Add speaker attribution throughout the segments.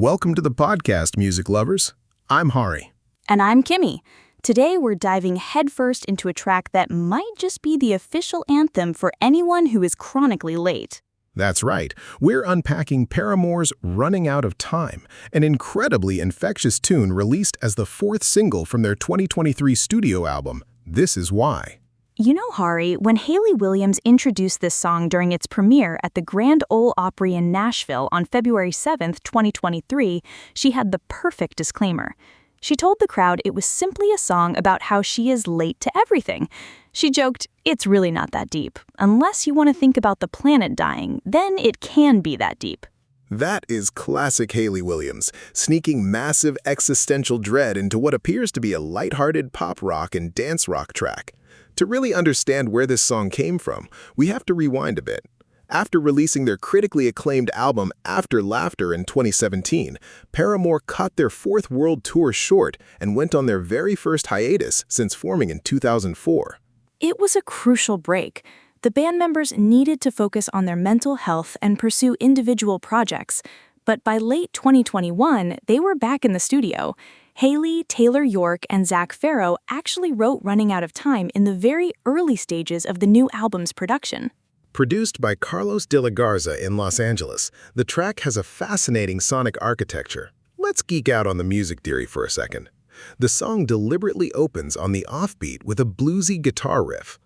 Speaker 1: Welcome to the podcast, music lovers. I'm Hari.
Speaker 2: And I'm Kimmy. Today we're diving headfirst into a track that might just be the official anthem for anyone who is chronically late.
Speaker 1: That's right. We're unpacking Paramore's Running Out of Time, an incredibly infectious tune released as the fourth single from their 2023 studio album, This Is Why.
Speaker 2: You know, Hari, when Hayley Williams introduced this song during its premiere at the Grand Ole Opry in Nashville on February 7, 2023, she had the perfect disclaimer. She told the crowd it was simply a song about how she is late to everything. She joked, "It's really not that deep. Unless you want to think about the planet dying, then it can be that deep."
Speaker 1: That is classic Hayley Williams, sneaking massive existential dread into what appears to be a lighthearted pop rock and dance rock track. To really understand where this song came from, we have to rewind a bit. After releasing their critically acclaimed album After Laughter in 2017, Paramore cut their fourth world tour short and went on their very first hiatus since forming in 2004.
Speaker 2: It was a crucial break. The band members needed to focus on their mental health and pursue individual projects. But by late 2021, they were back in the studio. Hayley, Taylor York, and Zach Farrow actually wrote Running Out of Time in the very early stages of the new album's production.
Speaker 1: Produced by Carlos de la Garza in Los Angeles, the track has a fascinating sonic architecture. Let's geek out on the music theory for a second. The song deliberately opens on the offbeat with a bluesy guitar riff.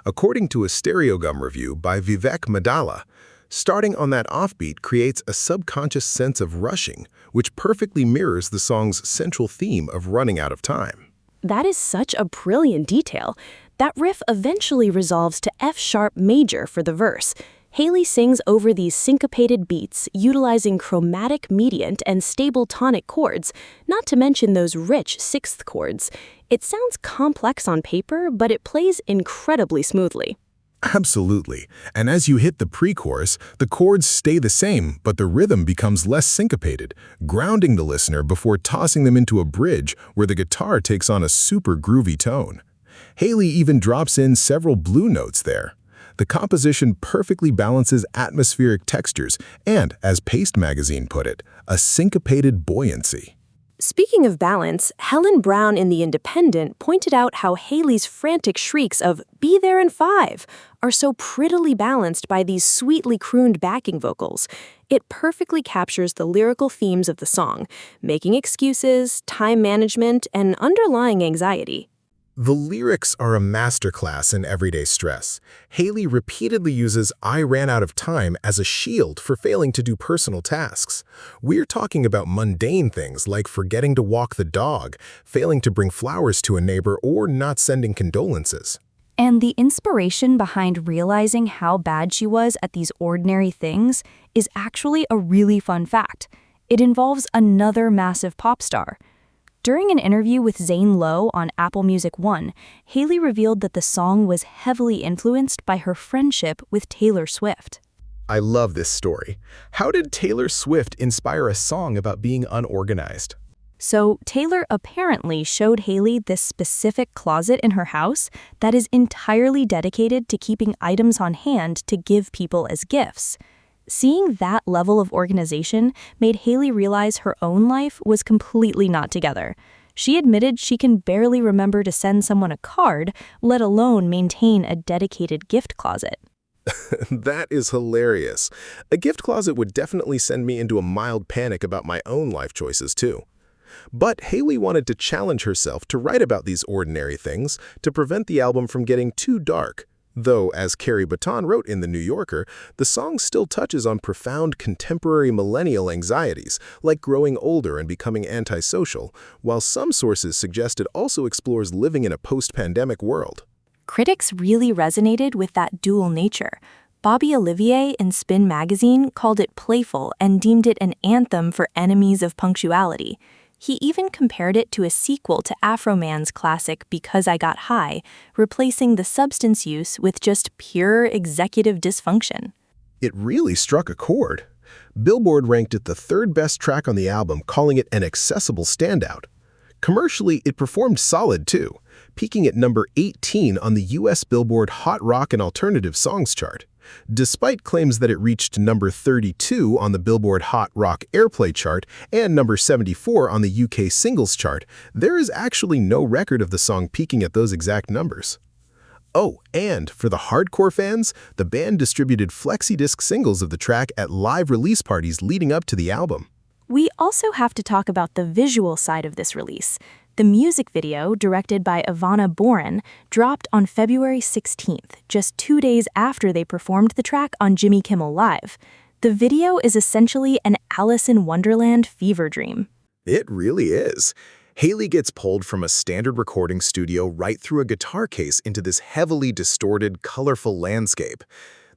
Speaker 1: According to a Stereogum review by Vivek Madala, starting on that offbeat creates a subconscious sense of rushing, which perfectly mirrors the song's central theme of running out of time.
Speaker 2: That is such a brilliant detail. That riff eventually resolves to F-sharp major for the verse. Hayley sings over these syncopated beats, utilizing chromatic mediant and stable tonic chords, not to mention those rich sixth chords. It sounds complex on paper, but it plays incredibly smoothly.
Speaker 1: Absolutely. And as you hit the pre-chorus, the chords stay the same, but the rhythm becomes less syncopated, grounding the listener before tossing them into a bridge where the guitar takes on a super groovy tone. Hayley even drops in several blue notes there. The composition perfectly balances atmospheric textures and, as Paste magazine put it, a syncopated buoyancy.
Speaker 2: Speaking of balance, Helen Brown in The Independent pointed out how Hayley's frantic shrieks of "Be there in 5" are so prettily balanced by these sweetly crooned backing vocals. It perfectly captures the lyrical themes of the song, making excuses, time management, and underlying anxiety.
Speaker 1: The lyrics are a masterclass in everyday stress. Hayley repeatedly uses "I ran out of time" as a shield for failing to do personal tasks. We're talking about mundane things like forgetting to walk the dog, failing to bring flowers to a neighbor, or not sending condolences.
Speaker 2: And the inspiration behind realizing how bad she was at these ordinary things is actually a really fun fact. It involves another massive pop star. During an interview with Zane Lowe on Apple Music One, Hayley revealed that the song was heavily influenced by her friendship with Taylor Swift.
Speaker 1: I love this story. How did Taylor Swift inspire a song about being unorganized?
Speaker 2: So Taylor apparently showed Hayley this specific closet in her house that is entirely dedicated to keeping items on hand to give people as gifts. Seeing that level of organization made Hayley realize her own life was completely not together. She admitted she can barely remember to send someone a card, let alone maintain a dedicated gift closet.
Speaker 1: That is hilarious. A gift closet would definitely send me into a mild panic about my own life choices, too. But Hayley wanted to challenge herself to write about these ordinary things to prevent the album from getting too dark. Though, as Carrie Baton wrote in The New Yorker, the song still touches on profound contemporary millennial anxieties, like growing older and becoming antisocial, while some sources suggest it also explores living in a post-pandemic world.
Speaker 2: Critics really resonated with that dual nature. Bobby Olivier in Spin magazine called it playful and deemed it an anthem for enemies of punctuality. He even compared it to a sequel to Afroman's classic Because I Got High, replacing the substance use with just pure executive dysfunction.
Speaker 1: It really struck a chord. Billboard ranked it the third best track on the album, calling it an accessible standout. Commercially, it performed solid too. peaking at number 18 on the US Billboard Hot Rock and Alternative Songs chart. Despite claims that it reached number 32 on the Billboard Hot Rock Airplay chart and number 74 on the UK Singles chart, there is actually no record of the song peaking at those exact numbers. Oh, and for the hardcore fans, the band distributed flexi-disc singles of the track at live release parties leading up to the album.
Speaker 2: We also have to talk about the visual side of this release. The music video, directed by Ivana Boren, dropped on February 16th, just 2 days after they performed the track on Jimmy Kimmel Live. The video is essentially an Alice in Wonderland fever dream.
Speaker 1: It really is. Hailey gets pulled from a standard recording studio right through a guitar case into this heavily distorted, colorful landscape.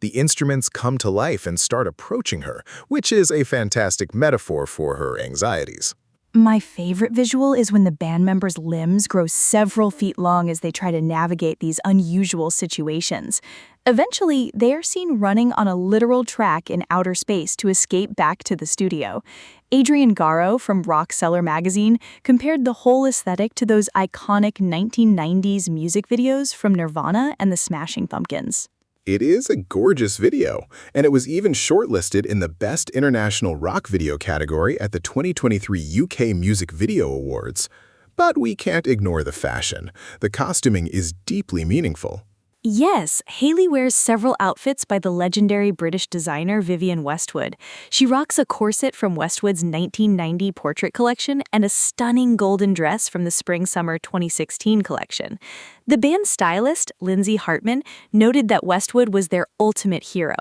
Speaker 1: The instruments come to life and start approaching her, which is a fantastic metaphor for her anxieties.
Speaker 2: My favorite visual is when the band members' limbs grow several feet long as they try to navigate these unusual situations. Eventually, they are seen running on a literal track in outer space to escape back to the studio. Adrian Garrow from Rock Seller magazine compared the whole aesthetic to those iconic 1990s music videos from Nirvana and the Smashing Pumpkins.
Speaker 1: It is a gorgeous video, and it was even shortlisted in the Best International Rock Video category at the 2023 UK Music Video Awards. But we can't ignore the fashion. The costuming is deeply meaningful.
Speaker 2: Yes, Hailey wears several outfits by the legendary British designer Vivienne Westwood. She rocks a corset from Westwood's 1990 portrait collection and a stunning golden dress from the Spring-Summer 2016 collection. The band's stylist, Lindsay Hartman, noted that Westwood was their ultimate hero.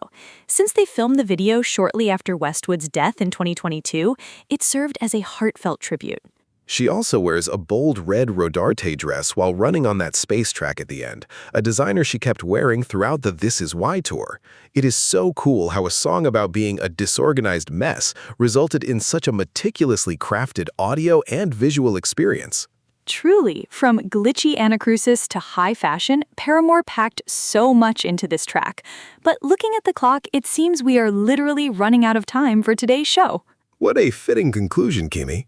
Speaker 2: Since they filmed the video shortly after Westwood's death in 2022, it served as a heartfelt tribute.
Speaker 1: She also wears a bold red Rodarte dress while running on that space track at the end, a designer she kept wearing throughout the This Is Why tour. It is so cool how a song about being a disorganized mess resulted in such a meticulously crafted audio and visual experience.
Speaker 2: Truly, from glitchy anacrusis to high fashion, Paramore packed so much into this track. But looking at the clock, it seems we are literally running out of time for today's show.
Speaker 1: What a fitting conclusion, Kimi.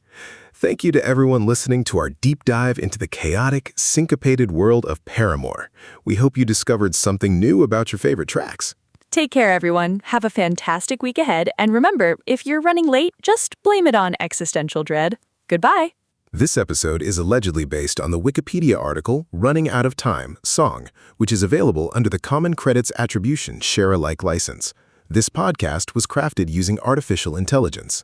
Speaker 1: Thank you to everyone listening to our deep dive into the chaotic, syncopated world of Paramore. We hope you discovered something new about your favorite tracks.
Speaker 2: Take care, everyone. Have a fantastic week ahead. And remember, if you're running late, just blame it on existential dread. Goodbye.
Speaker 1: This episode is allegedly based on the Wikipedia article Running Out of Time Song, which is available under the Common Credits Attribution Share-alike license. This podcast was crafted using artificial intelligence.